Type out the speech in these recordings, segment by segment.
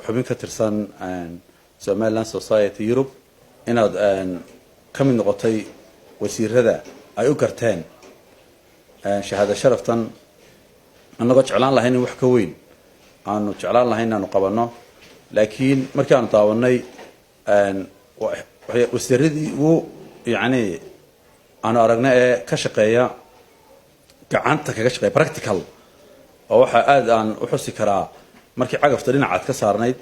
xubin ka tirsan Somaliland Society Europe inaad ka mid noqotay wasiirada ay u garteen shahaado sharaftan annagoo jeclaan lahayn in wax ka weyn aanu jeclaan lahayn inaanu qabanno laakiin markii aanu daawanay wasiiradii uu yani aanu aragnay ee ka shaqeeya gacanta kaga shaqeeya practical oo waxa aad aan u xusi karaa markii cagafta dhinacaad ka saarnayd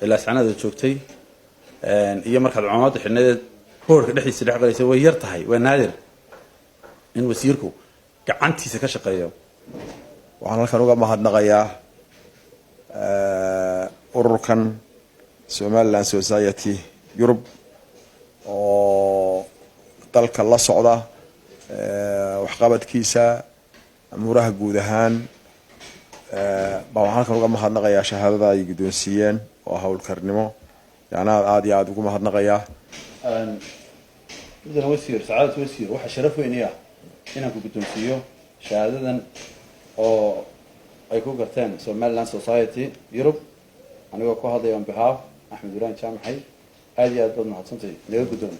ilaa sanada joogtay iyo markaad culimada xidhneed boorka dhexdiisa dhex galaysa way yar tahay waa naadir in wasiirku gacantiisa ka shaqeeyo waxaan halkan uga mahadnaqayaa ururkan Somaliland Society Europe oo dalka la socda waxqabadkiisa amuraha guud ahaan waxaan halkan uga mahadnaqayaa shahaadada ay guddoonsiiyeen oo hawlkarnimo يعني عادي عاد وقوم هاد نغيا إذا وسير سعادة وسير واحد شرف وين إياه هنا كنتم فيه شهادة أو أيكو قرتين Somaliland Society Europe أنا وكو هذا يوم بهاف أحمد ولان شامحي هذه أدوات محطنتي ليه قدوم